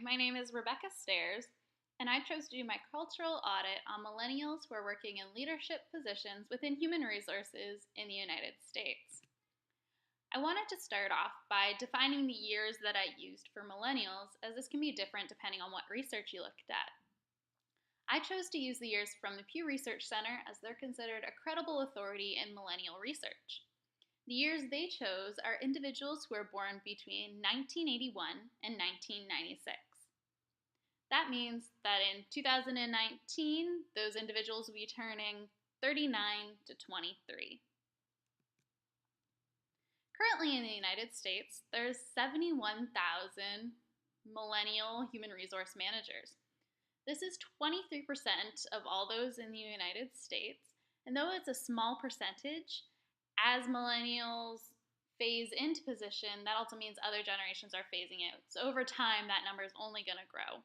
my name is Rebecca Stairs, and I chose to do my cultural audit on millennials who are working in leadership positions within human resources in the United States. I wanted to start off by defining the years that I used for millennials, as this can be different depending on what research you looked at. I chose to use the years from the Pew Research Center as they're considered a credible authority in millennial research. The years they chose are individuals who were born between 1981 and 1996. That means that in 2019, those individuals will be turning 39 to 23. Currently in the United States, there's 71,000 millennial human resource managers. This is 23% of all those in the United States, and though it's a small percentage, as millennials phase into position, that also means other generations are phasing out. So over time, that number is only going to grow.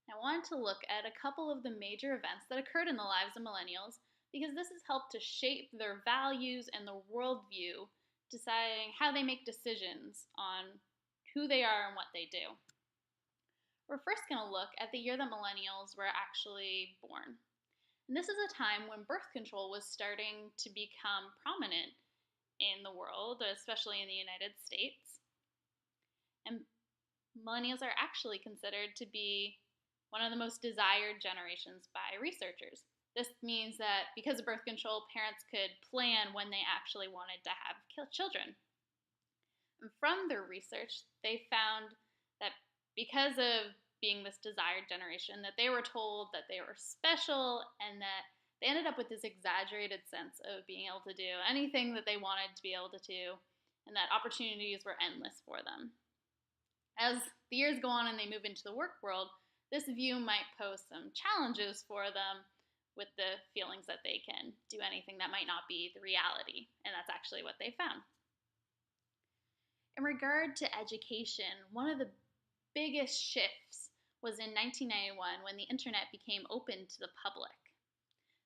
I wanted to look at a couple of the major events that occurred in the lives of millennials because this has helped to shape their values and their worldview, deciding how they make decisions on who they are and what they do. We're first going to look at the year that millennials were actually born. And this is a time when birth control was starting to become prominent in the world, especially in the United States. And millennials are actually considered to be one of the most desired generations by researchers. This means that because of birth control, parents could plan when they actually wanted to have children. And from their research, they found that because of being this desired generation, that they were told that they were special and that they ended up with this exaggerated sense of being able to do anything that they wanted to be able to do, and that opportunities were endless for them. As the years go on and they move into the work world, this view might pose some challenges for them with the feelings that they can do anything that might not be the reality, and that's actually what they found. In regard to education, one of the biggest shifts was in 1991 when the internet became open to the public.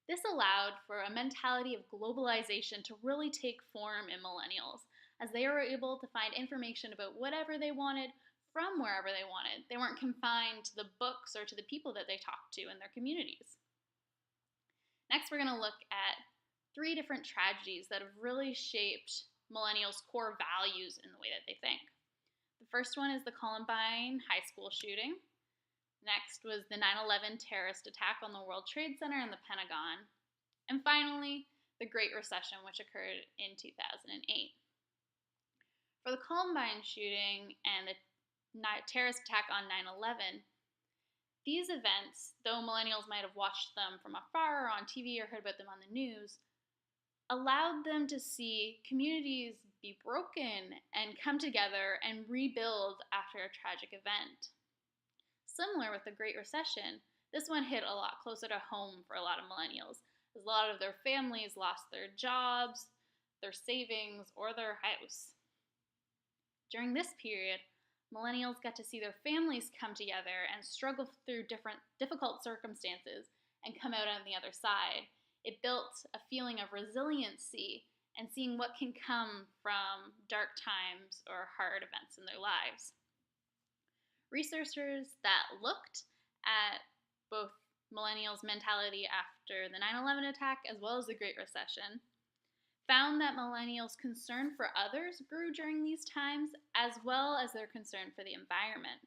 This allowed for a mentality of globalization to really take form in millennials, as they were able to find information about whatever they wanted from wherever they wanted. They weren't confined to the books or to the people that they talked to in their communities. Next, we're going to look at 3 different tragedies that have really shaped millennials' core values in the way that they think. The first one is the Columbine High School shooting. Next was the 9/11 terrorist attack on the World Trade Center and the Pentagon. And finally, the Great Recession, which occurred in 2008. For the Columbine shooting and the terrorist attack on 9/11, these events, though millennials might have watched them from afar or on TV or heard about them on the news, allowed them to see communities be broken and come together and rebuild after a tragic event. Similar with the Great Recession, this one hit a lot closer to home for a lot of millennials, as a lot of their families lost their jobs, their savings, or their house. During this period, millennials got to see their families come together and struggle through difficult circumstances and come out on the other side. It built a feeling of resiliency and seeing what can come from dark times or hard events in their lives. Researchers that looked at both millennials' mentality after the 9/11 attack as well as the Great Recession found that millennials' concern for others grew during these times, as well as their concern for the environment.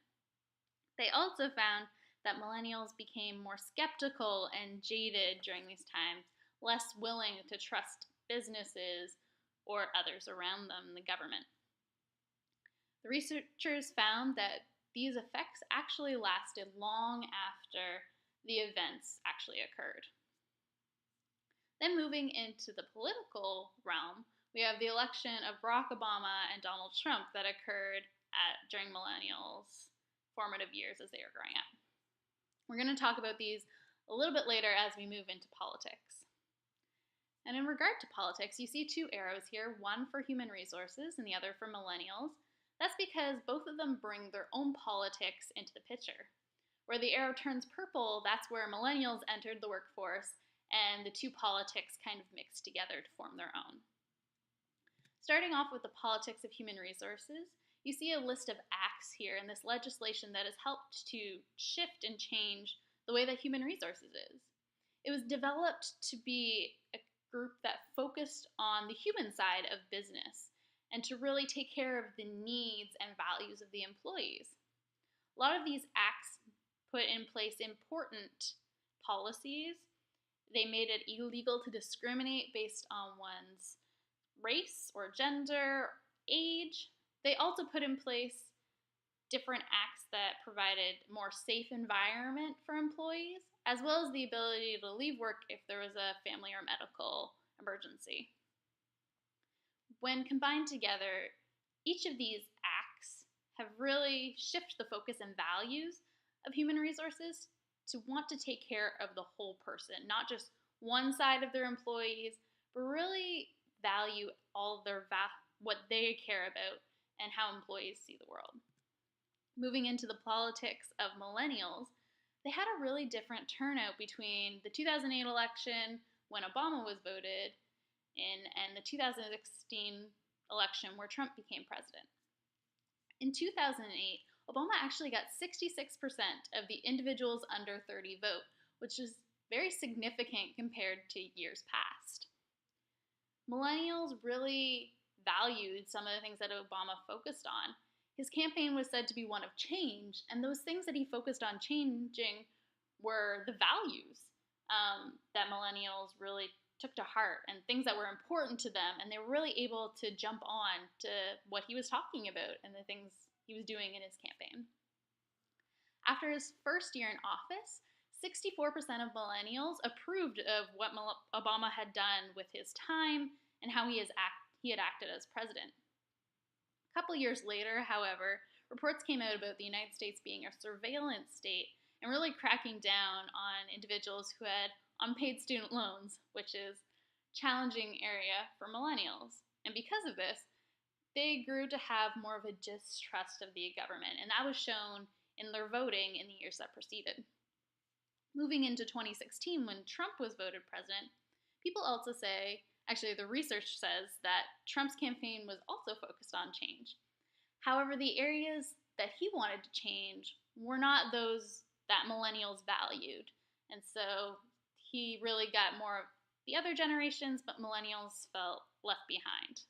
They also found that millennials became more skeptical and jaded during these times, less willing to trust businesses or others around them, the government. The researchers found that these effects actually lasted long after the events actually occurred. Then moving into the political realm, we have the election of Barack Obama and Donald Trump that occurred during millennials' formative years as they were growing up. We're going to talk about these a little bit later as we move into politics. And in regard to politics, you see 2 arrows here, one for human resources and the other for millennials. That's because both of them bring their own politics into the picture. Where the arrow turns purple, that's where millennials entered the workforce and the 2 politics kind of mixed together to form their own. Starting off with the politics of human resources, You see a list of acts here in this legislation that has helped to shift and change the way that human resources is. It was developed to be a group that focused on the human side of business and to really take care of the needs and values of the employees. A lot of these acts put in place important policies. They made it illegal to discriminate based on one's race or gender, age. They also put in place different acts that provided more safe environment for employees, as well as the ability to leave work if there was a family or medical emergency. When combined together, each of these acts have really shifted the focus and values of human resources to want to take care of the whole person, not just one side of their employees, but really value all of their what they care about and how employees see the world. Moving into the politics of millennials, they had a really different turnout between the 2008 election, when Obama was voted in, and the 2016 election, where Trump became president. In 2008, Obama actually got 66% of the individuals under 30 vote, which is very significant compared to years past. Millennials really valued some of the things that Obama focused on. His campaign was said to be one of change, and those things that he focused on changing were the values that millennials really took to heart and things that were important to them, and they were really able to jump on to what he was talking about and the things he was doing in his campaign. After his first year in office, 64% of millennials approved of what Obama had done with his time and how he had acted as president. A couple years later, however, reports came out about the United States being a surveillance state and really cracking down on individuals who had unpaid student loans, which is a challenging area for millennials. And because of this, they grew to have more of a distrust of the government, and that was shown in their voting in the years that preceded. Moving into 2016, when Trump was voted president, people also say, actually the research says that Trump's campaign was also focused on change. However, the areas that he wanted to change were not those that millennials valued. And so he really got more of the other generations, but millennials felt left behind.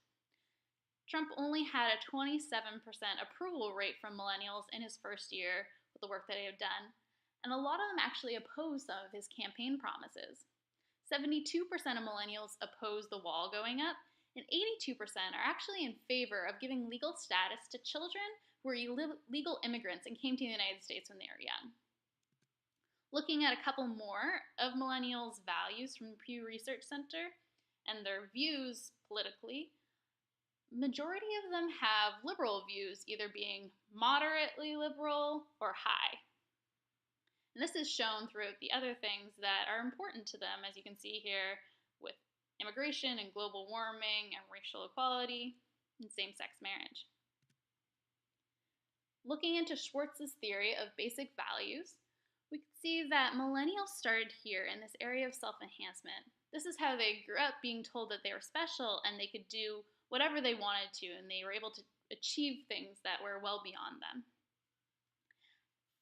Trump only had a 27% approval rate from millennials in his first year with the work that he had done, and a lot of them actually opposed some of his campaign promises. 72% of millennials oppose the wall going up, and 82% are actually in favor of giving legal status to children who were illegal immigrants and came to the United States when they were young. Looking at a couple more of millennials' values from the Pew Research Center and their views politically, majority of them have liberal views, either being moderately liberal or high. And this is shown throughout the other things that are important to them, as you can see here, with immigration and global warming and racial equality and same-sex marriage. Looking into Schwartz's theory of basic values, we can see that millennials started here in this area of self-enhancement. This is how they grew up being told that they were special and they could do whatever they wanted to, and they were able to achieve things that were well beyond them.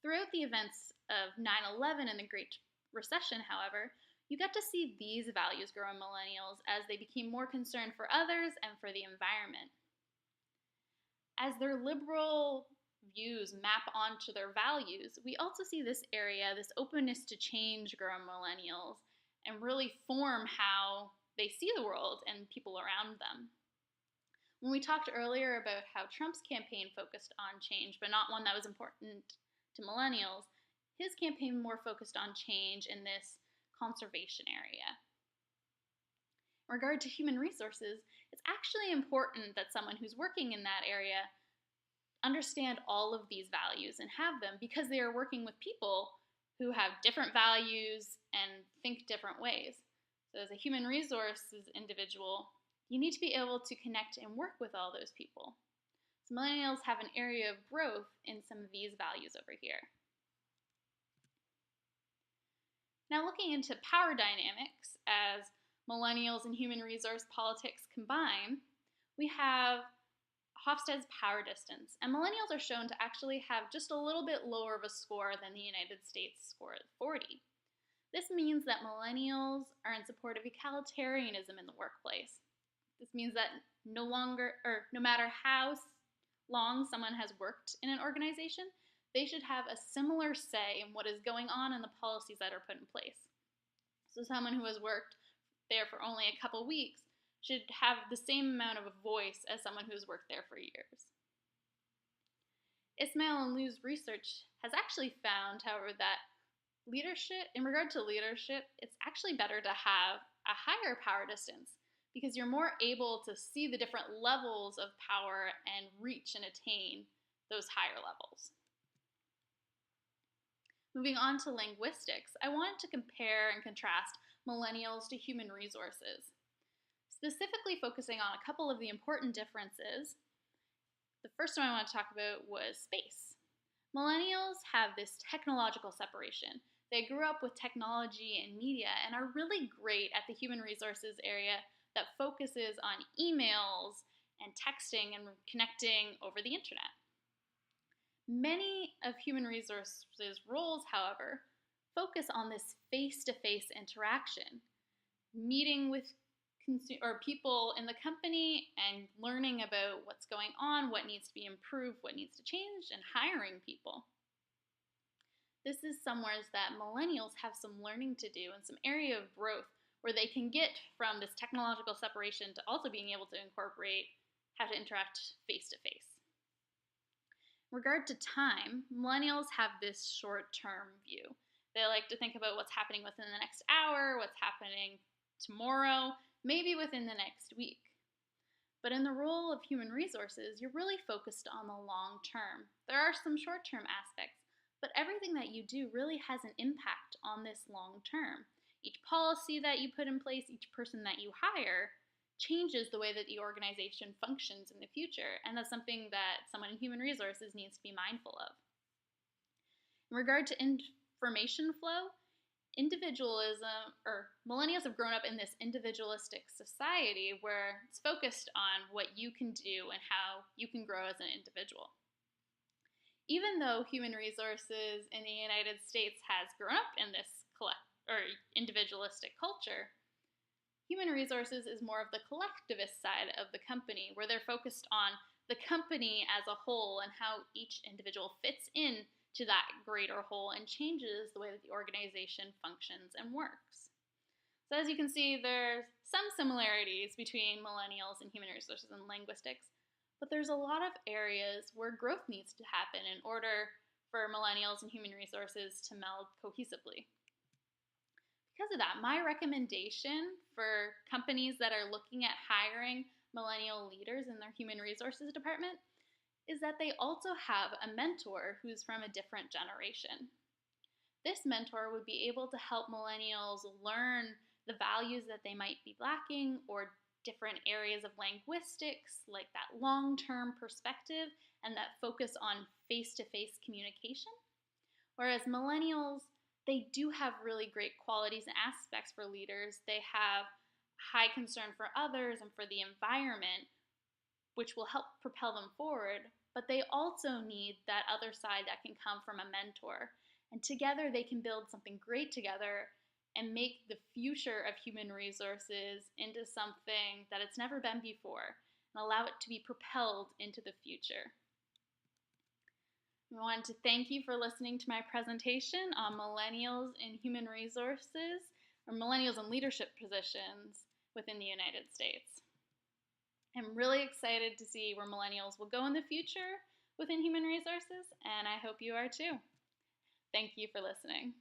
Throughout the events of 9/11 and the Great Recession, however, you got to see these values grow in millennials as they became more concerned for others and for the environment. As their liberal views map onto their values, we also see this area, this openness to change, grow in millennials and really form how they see the world and people around them. When we talked earlier about how Trump's campaign focused on change, but not one that was important to millennials, his campaign more focused on change in this conservation area. In regard to human resources, it's actually important that someone who's working in that area understand all of these values and have them, because they are working with people who have different values and think different ways. So as a human resources individual, you need to be able to connect and work with all those people. So millennials have an area of growth in some of these values over here. Now looking into power dynamics as millennials and human resource politics combine, we have Hofstede's power distance, and millennials are shown to actually have just a little bit lower of a score than the United States score at 40. This means that millennials are in support of egalitarianism in the workplace. This means that no matter how long someone has worked in an organization, they should have a similar say in what is going on in the policies that are put in place. So someone who has worked there for only a couple weeks should have the same amount of a voice as someone who has worked there for years. Ismail and Liu's research has actually found, however, that in regard to leadership, it's actually better to have a higher power distance because you're more able to see the different levels of power and reach and attain those higher levels. Moving on to linguistics, I wanted to compare and contrast millennials to human resources, specifically focusing on a couple of the important differences. The first one I want to talk about was space. Millennials have this technological separation. They grew up with technology and media and are really great at the human resources area that focuses on emails and texting and connecting over the internet. Many of human resources roles, however, focus on this face-to-face interaction, meeting with people in the company and learning about what's going on, what needs to be improved, what needs to change, and hiring people. This is somewhere that millennials have some learning to do and some area of growth where they can get from this technological separation to also being able to incorporate how to interact face-to-face. In regard to time, millennials have this short-term view. They like to think about what's happening within the next hour, what's happening tomorrow, maybe within the next week. But in the role of human resources, you're really focused on the long term. There are some short-term aspects, but everything that you do really has an impact on this long term. Each policy that you put in place, each person that you hire, changes the way that the organization functions in the future, and that's something that someone in human resources needs to be mindful of. In regard to information flow, millennials have grown up in this individualistic society where it's focused on what you can do and how you can grow as an individual. Even though human resources in the United States has grown up in this individualistic culture, human resources is more of the collectivist side of the company, where they're focused on the company as a whole and how each individual fits in to that greater whole and changes the way that the organization functions and works. So as you can see, there's some similarities between millennials and human resources and linguistics, but there's a lot of areas where growth needs to happen in order for millennials and human resources to meld cohesively. Because of that, my recommendation for companies that are looking at hiring millennial leaders in their human resources department is that they also have a mentor who's from a different generation. This mentor would be able to help millennials learn the values that they might be lacking or different areas of linguistics, like that long-term perspective and that focus on face-to-face communication. Whereas millennials, they do have really great qualities and aspects for leaders. They have high concern for others and for the environment, which will help propel them forward, but they also need that other side that can come from a mentor. And together they can build something great together and make the future of human resources into something that it's never been before and allow it to be propelled into the future. I wanted to thank you for listening to my presentation on millennials in human resources, or millennials in leadership positions within the United States. I'm really excited to see where millennials will go in the future within human resources, and I hope you are too. Thank you for listening.